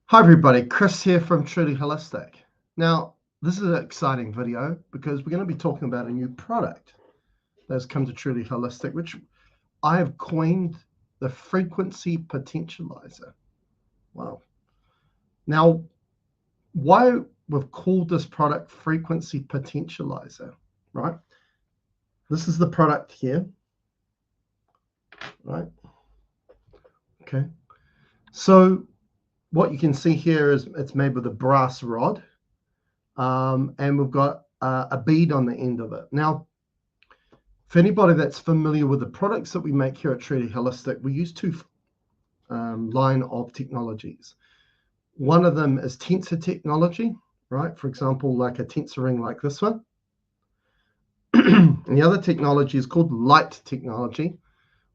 Hi everybody, Chris here from Truly Holistic. Now, this is an exciting video because we're going to be talking about a new product that's come to Truly Holistic, which I have coined the Frequency Potentialiser. Wow. Now, why we've called this product Frequency Potentializer, right? This is the product here, right? Okay. So what you can see here is it's made with a brass rod, and we've got a bead on the end of it. Now, for anybody that's familiar with the products that we make here at Truly Holistic, we use two line of technologies. One of them is tensor technology, right? For example, like a tensor ring like this one. And the other technology is called light technology,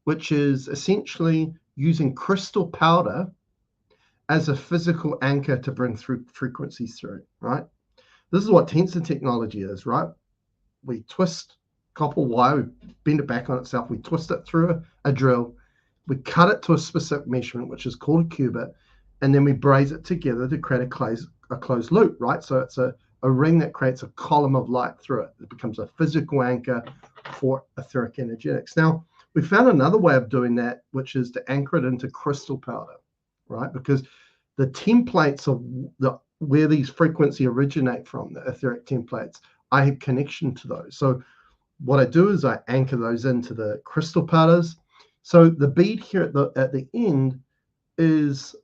which is essentially using crystal powder as a physical anchor to bring through frequencies through, right? This is what tensor technology is, right? We twist copper wire, we bend it back on itself, we twist it through a drill, we cut it to a specific measurement, which is called a cubit, and then we braze it together to create a closed loop, right? So it's a ring that creates a column of light through it. It becomes a physical anchor for etheric energetics. Now, we found another way of doing that, which is to anchor it into crystal powder, right? Because the templates of where these frequencies originate from, the etheric templates, I have connection to those. So what I do is I anchor those into the crystal powders. So the bead here at the end is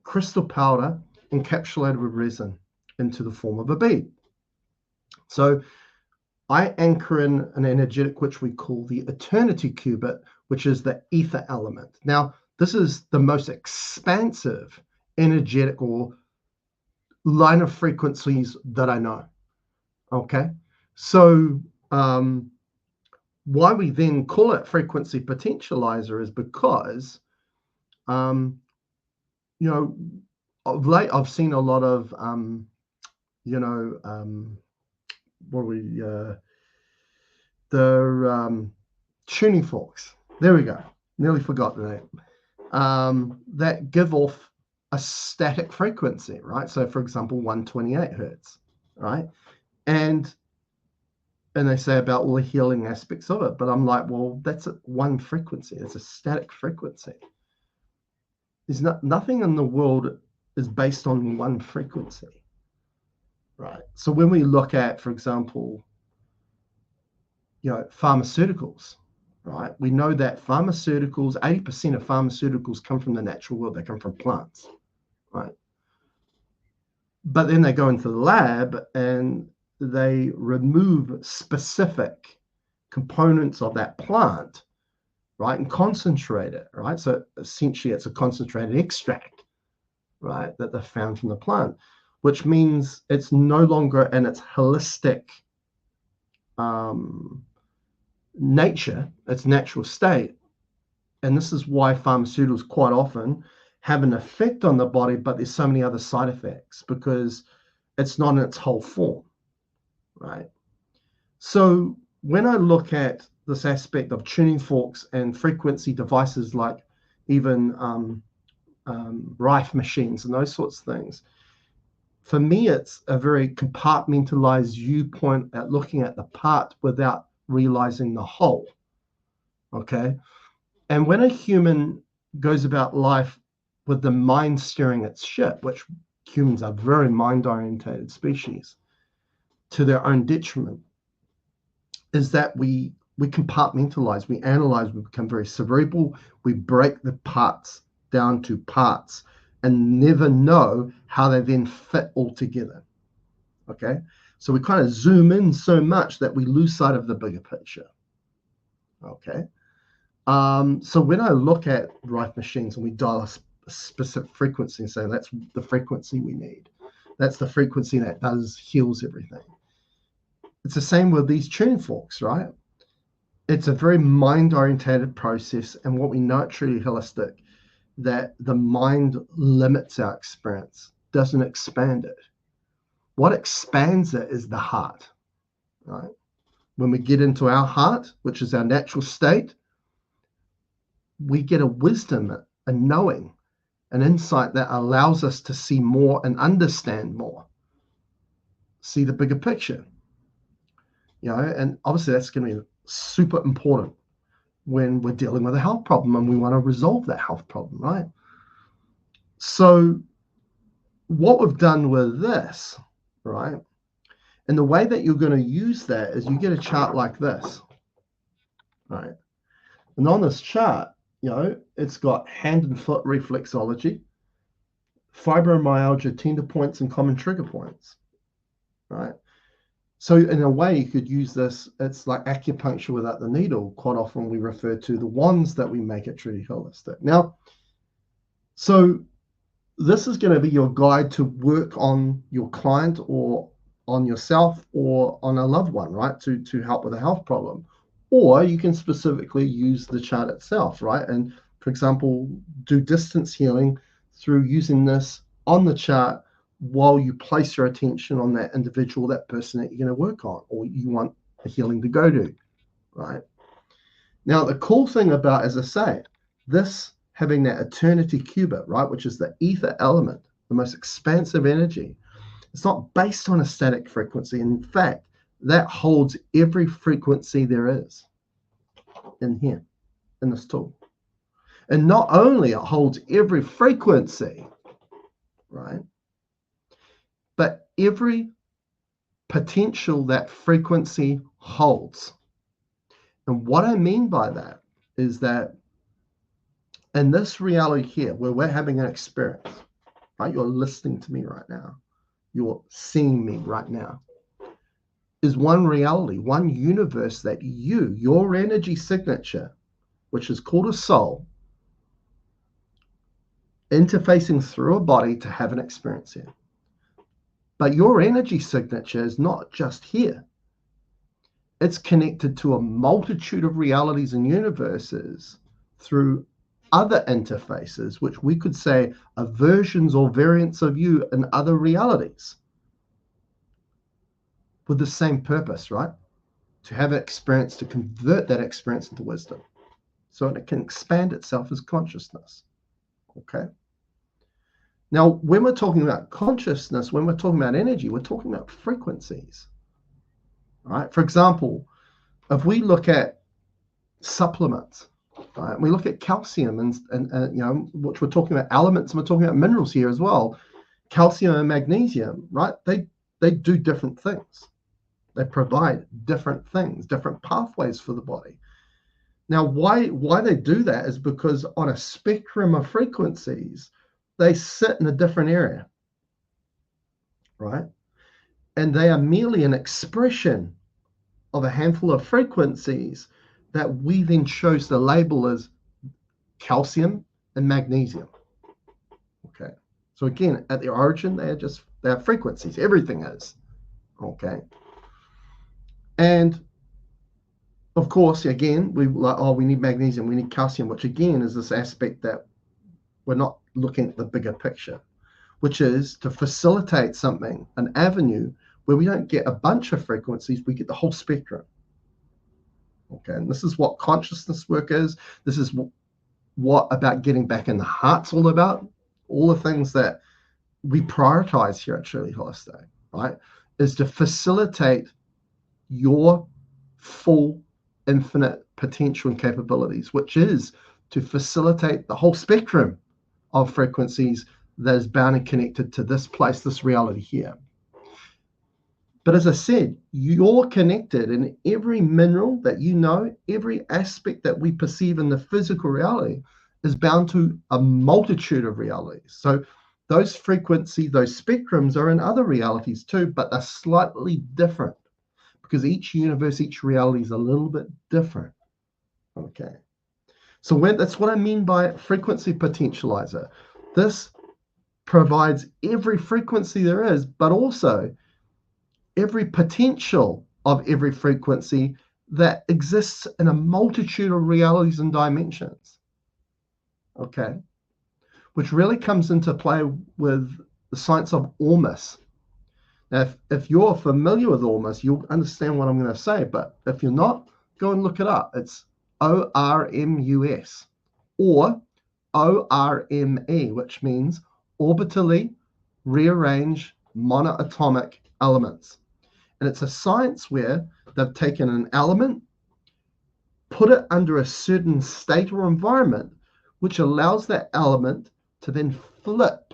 crystal powder encapsulated with resin into the form of a bead. So I anchor in an energetic which we call the eternity cubit, which is the ether element. Now, this is the most expansive energetic or line of frequencies that I know. Okay, so why we then call it frequency potentializer is because of late I've seen a lot of the tuning forks. There we go. Nearly forgot the name. That give off a static frequency, right? So for example, 128 hertz, right? And they say about all the healing aspects of it, but I'm like, well, that's one frequency. It's a static frequency. There's nothing in the world is based on one frequency, right? So when we look at, for example, pharmaceuticals, right? We know that 80% of pharmaceuticals come from the natural world. They come from plants, right? But then they go into the lab and they remove specific components of that plant, right, and concentrate it, right? So essentially it's a concentrated extract, right, that they found from the plant, which means it's no longer in its holistic nature, its natural state. And this is why pharmaceuticals quite often have an effect on the body, but there's so many other side effects because it's not in its whole form, right? So when I look at this aspect of tuning forks and frequency devices like even rife machines and those sorts of things, for me, it's a very compartmentalized viewpoint at looking at the part without realizing the whole, okay? And when a human goes about life with the mind steering its ship, which humans are very mind-orientated species, to their own detriment, is that we compartmentalize, we analyze, we become very cerebral, we break the parts down to parts and never know how they then fit all together. Okay, so we kind of zoom in so much that we lose sight of the bigger picture. Okay, so when I look at rife machines and we dial a specific frequency and say that's the frequency we need, that's the frequency that heals everything. It's the same with these tuning forks, right? It's a very mind-orientated process, and what we know at Truly Holistic, that the mind limits our experience, doesn't expand it. What expands it is the heart, right? When we get into our heart, which is our natural state, we get a wisdom, a knowing an insight that allows us to see more and understand more, see the bigger picture. And obviously that's going to be super important when we're dealing with a health problem and we want to resolve that health problem, right? So what we've done with this, right, and the way that you're going to use that is you get a chart like this, right? And on this chart, it's got hand and foot reflexology, fibromyalgia, tender points, and common trigger points, right? So in a way, you could use this. It's like acupuncture without the needle. Quite often we refer to the wands that we make at Truly Holistic. Now, so this is going to be your guide to work on your client or on yourself or on a loved one, right? To help with a health problem. Or you can specifically use the chart itself, right? And for example, do distance healing through using this on the chart while you place your attention on that individual, that person that you're going to work on, or you want a healing to go to, right? Now, the cool thing about, as I say, this having that eternity cubit, right, which is the ether element, the most expansive energy, it's not based on a static frequency. In fact, that holds every frequency there is in here, in this tool. And not only it holds every frequency, right, but every potential that frequency holds. And what I mean by that is that in this reality here, where we're having an experience, right, you're listening to me right now, you're seeing me right now, is one reality, one universe that your energy signature, which is called a soul, interfacing through a body to have an experience here. But your energy signature is not just here. It's connected to a multitude of realities and universes through other interfaces, which we could say are versions or variants of you in other realities, with the same purpose, right? To have an experience, to convert that experience into wisdom, so it can expand itself as consciousness. Okay. Now, when we're talking about consciousness, when we're talking about energy, we're talking about frequencies, right? For example, if we look at supplements, right, we look at calcium and which we're talking about elements, and we're talking about minerals here as well. Calcium and magnesium, right? They do different things. They provide different things, different pathways for the body. Now, why they do that is because on a spectrum of frequencies, they sit in a different area, right? And they are merely an expression of a handful of frequencies that we then chose to label as calcium and magnesium. Okay. So again, at their origin, they are frequencies. Everything is. Okay. And of course, again, we need magnesium, we need calcium, which again is this aspect that we're not looking at the bigger picture, which is to facilitate something, an avenue where we don't get a bunch of frequencies, we get the whole spectrum. Okay, and this is what consciousness work is. This is what about getting back in the heart's all about. All the things that we prioritize here at Truly Holistic, right, is to facilitate your full infinite potential and capabilities, which is to facilitate the whole spectrum of frequencies that is bound and connected to this place, this reality here. But as I said, you're connected in every mineral that you know, every aspect that we perceive in the physical reality is bound to a multitude of realities. So those frequencies, those spectrums are in other realities too, but they're slightly different because each universe, each reality is a little bit different. Okay. So that's what I mean by frequency potentializer. This provides every frequency there is, but also every potential of every frequency that exists in a multitude of realities and dimensions. Okay. Which really comes into play with the science of Ormus. Now, if you're familiar with Ormus, you'll understand what I'm going to say. But if you're not, go and look it up. It's ORMUS or ORME, which means orbitally rearranged monoatomic elements. And it's a science where they've taken an element, put it under a certain state or environment, which allows that element to then flip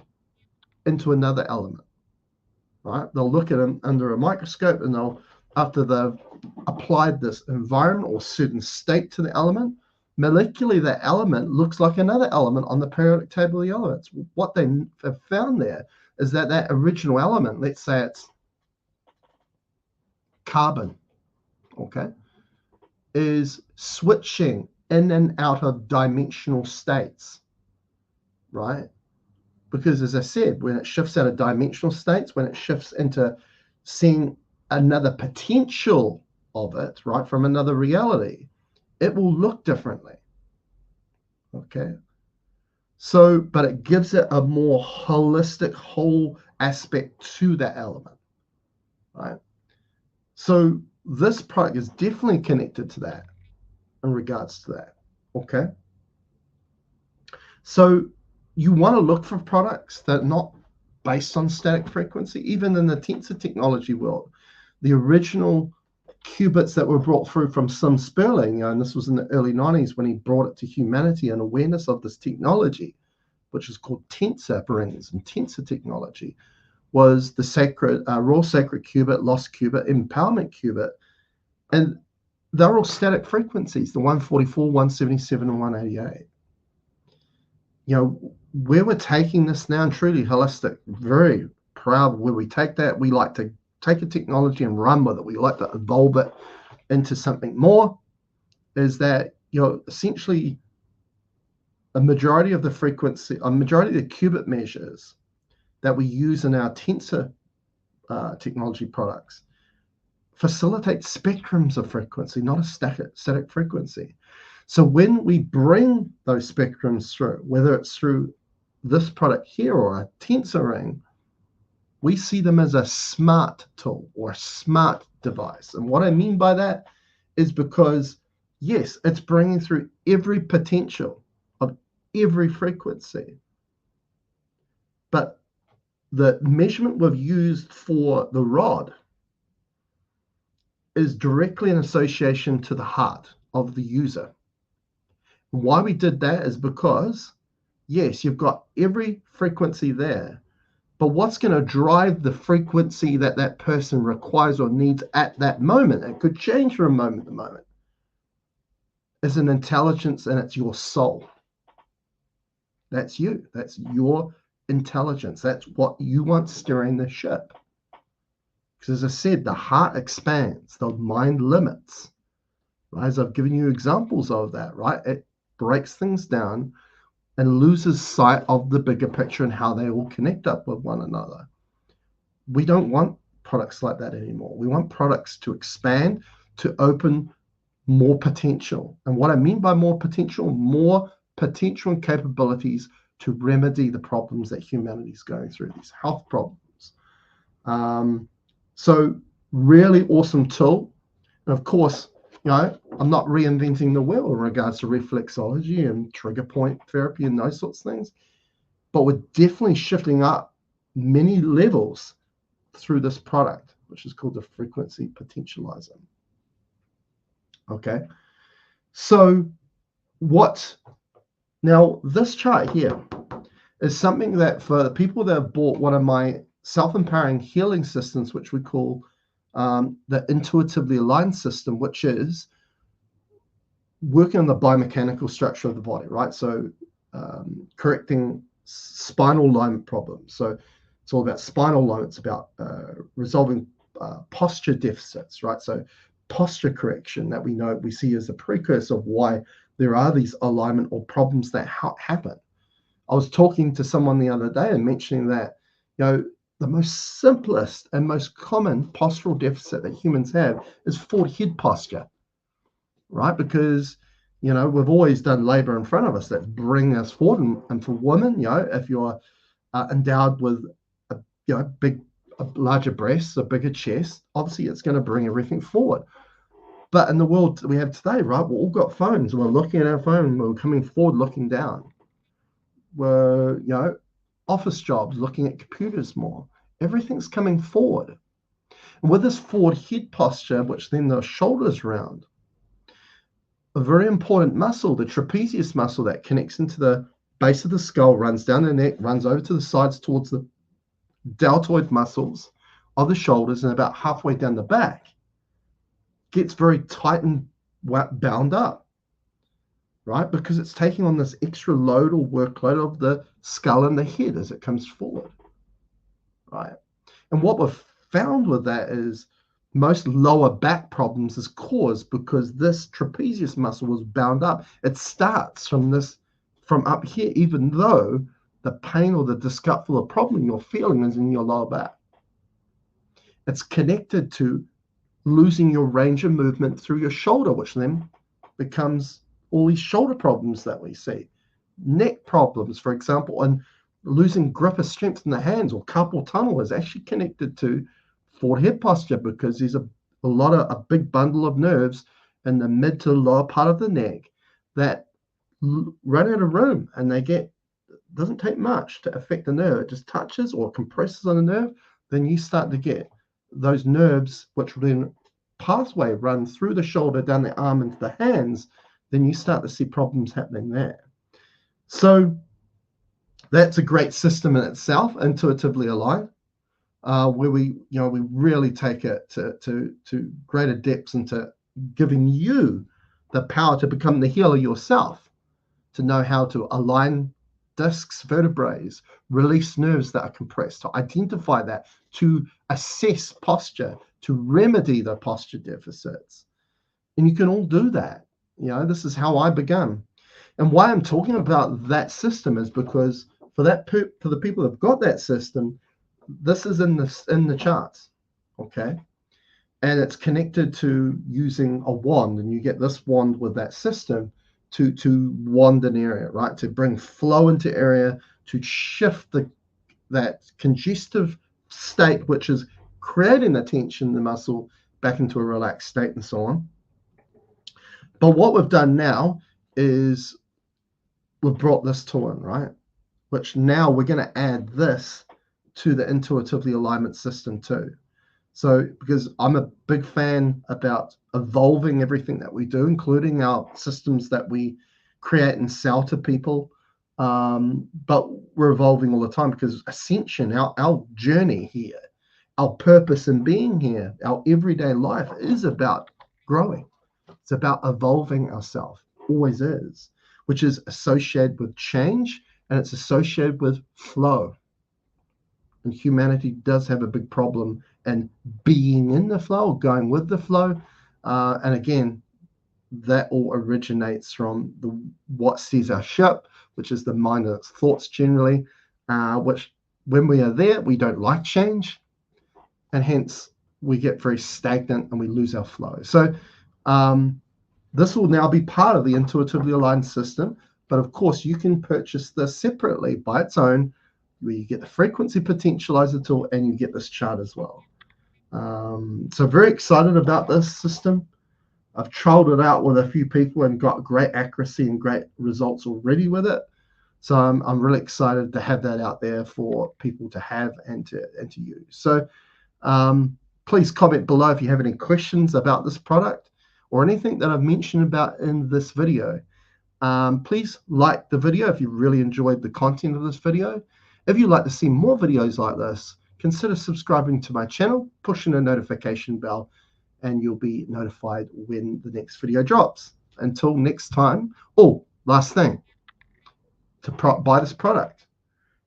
into another element, right? They'll look at them under a microscope, and they'll, after they've applied this environment or certain state to the element, molecularly that element looks like another element on the periodic table of the elements. What they have found there is that that original element, let's say it's carbon, okay, is switching in and out of dimensional states, right? Because as I said, when it shifts out of dimensional states, when it shifts into seeing another potential of it, right, from another reality, it will look differently, okay? So, but it gives it a more holistic, whole aspect to that element, right? So this product is definitely connected to that in regards to that, okay? So you want to look for products that are not based on static frequency. Even in the tensor technology world, the original qubits that were brought through from Sim Sperling, and this was in the early 90s when he brought it to humanity and awareness of this technology, which is called tensor brains and tensor technology, was the sacred, raw sacred qubit, lost qubit, empowerment qubit. And they're all static frequencies, the 144, 177, and 188. You know, where we're taking this now, and truly holistic, very proud where we take that. We like to take a technology and run with it. We like to evolve it into something more, is that, you know, essentially a majority of the frequency, a majority of the qubit measures that we use in our tensor technology products facilitate spectrums of frequency, not a static frequency. So when we bring those spectrums through, whether it's through this product here or a tensor ring, we see them as a smart tool or a smart device. And what I mean by that is because, yes, it's bringing through every potential of every frequency. But the measurement we've used for the rod is directly in association to the heart of the user. Why we did that is because, yes, you've got every frequency there, but what's going to drive the frequency that that person requires or needs at that moment, it could change from moment to moment, is an intelligence, and it's your soul. That's you. That's your intelligence. That's what you want steering the ship. Because as I said, the heart expands, the mind limits. Right? As I've given you examples of that, right? It breaks things down and loses sight of the bigger picture and how they all connect up with one another. We don't want products like that anymore. We want products to expand, to open more potential. And what I mean by more potential and capabilities to remedy the problems that humanity is going through, these health problems. So really awesome tool. And of course, you know, I'm not reinventing the wheel in regards to reflexology and trigger point therapy and those sorts of things, but we're definitely shifting up many levels through this product, which is called the Frequency Potentialiser. Okay, so now this chart here is something that for the people that have bought one of my self-empowering healing systems, which we call the intuitively aligned system, which is working on the biomechanical structure of the body, right? So correcting spinal alignment problems. So it's all about spinal alignment. It's about resolving posture deficits, right? So posture correction that we see as a precursor of why there are these alignment or problems that happen. I was talking to someone the other day and mentioning that, you know, the most simplest and most common postural deficit that humans have is forward head posture, right? Because, you know, we've always done labor in front of us that bring us forward. And for women, you know, if you're endowed with, larger breasts, a bigger chest, obviously it's going to bring everything forward. But in the world we have today, right, we've all got phones. We're looking at our phone. We're coming forward, looking down. were, office jobs, looking at computers more. Everything's coming forward. And with this forward head posture, which then the shoulders round, a very important muscle, the trapezius muscle that connects into the base of the skull, runs down the neck, runs over to the sides towards the deltoid muscles of the shoulders, and about halfway down the back, gets very tight and bound up, right? Because it's taking on this extra load or workload of the skull and the head as it comes forward, right? And what we've found with that is most lower back problems is caused because this trapezius muscle was bound up. It starts from up here, even though the pain or the discomfort or problem you're feeling is in your lower back. It's connected to losing your range of movement through your shoulder, which then becomes all these shoulder problems that we see. Neck problems, for example, and losing grip of strength in the hands, or carpal tunnel, is actually connected to forward head posture, because there's a big bundle of nerves in the mid to lower part of the neck that run out of room, and doesn't take much to affect the nerve. It just touches or compresses on the nerve, then you start to get those nerves, which will then pathway run through the shoulder, down the arm into the hands, then you start to see problems happening there. So that's a great system in itself, intuitively aligned, where we really take it to greater depths into giving you the power to become the healer yourself, to know how to align discs, vertebrae, release nerves that are compressed, to identify that, to assess posture, to remedy the posture deficits. And you can all do that. This is how I began. And why I'm talking about that system is because for the people who've got that system, this is in the charts, okay? And it's connected to using a wand, and you get this wand with that system to wand an area, right? To bring flow into area, to shift that congestive state, which is creating the tension in the muscle, back into a relaxed state, and so on. But what we've done now is we've brought this tool in, right? Which now we're going to add this to the intuitively alignment system too. So, because I'm a big fan about evolving everything that we do, including our systems that we create and sell to people. But we're evolving all the time, because ascension, our journey here, our purpose in being here, our everyday life is about growing. It's about evolving ourselves, always is, which is associated with change, and it's associated with flow. And humanity does have a big problem in being in the flow, going with the flow. And again, that all originates from what sees our ship, which is the mind and its thoughts generally, which when we are there, we don't like change. And hence we get very stagnant and we lose our flow. So this will now be part of the intuitively aligned system. But of course, you can purchase this separately by its own, where you get the Frequency Potentialiser tool and you get this chart as well. So very excited about this system. I've trialed it out with a few people and got great accuracy and great results already with it. So I'm really excited to have that out there for people to have and to use. So please comment below if you have any questions about this product or anything that I've mentioned about in this video. Please like the video if you really enjoyed the content of this video. If you'd like to see more videos like this, consider subscribing to my channel, pushing the notification bell, and you'll be notified when the next video drops. Until next time. Oh, last thing, to buy this product,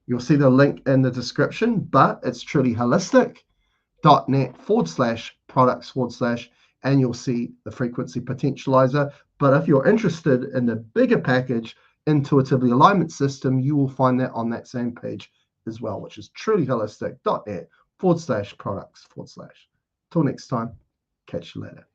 you'll see the link in the description, but it's trulyholistic.net/products/ and you'll see the Frequency Potentializer. But if you're interested in the bigger package, Intuitively Alignment System, you will find that on that same page as well, which is trulyholistic.net/products/. Till next time, catch you later.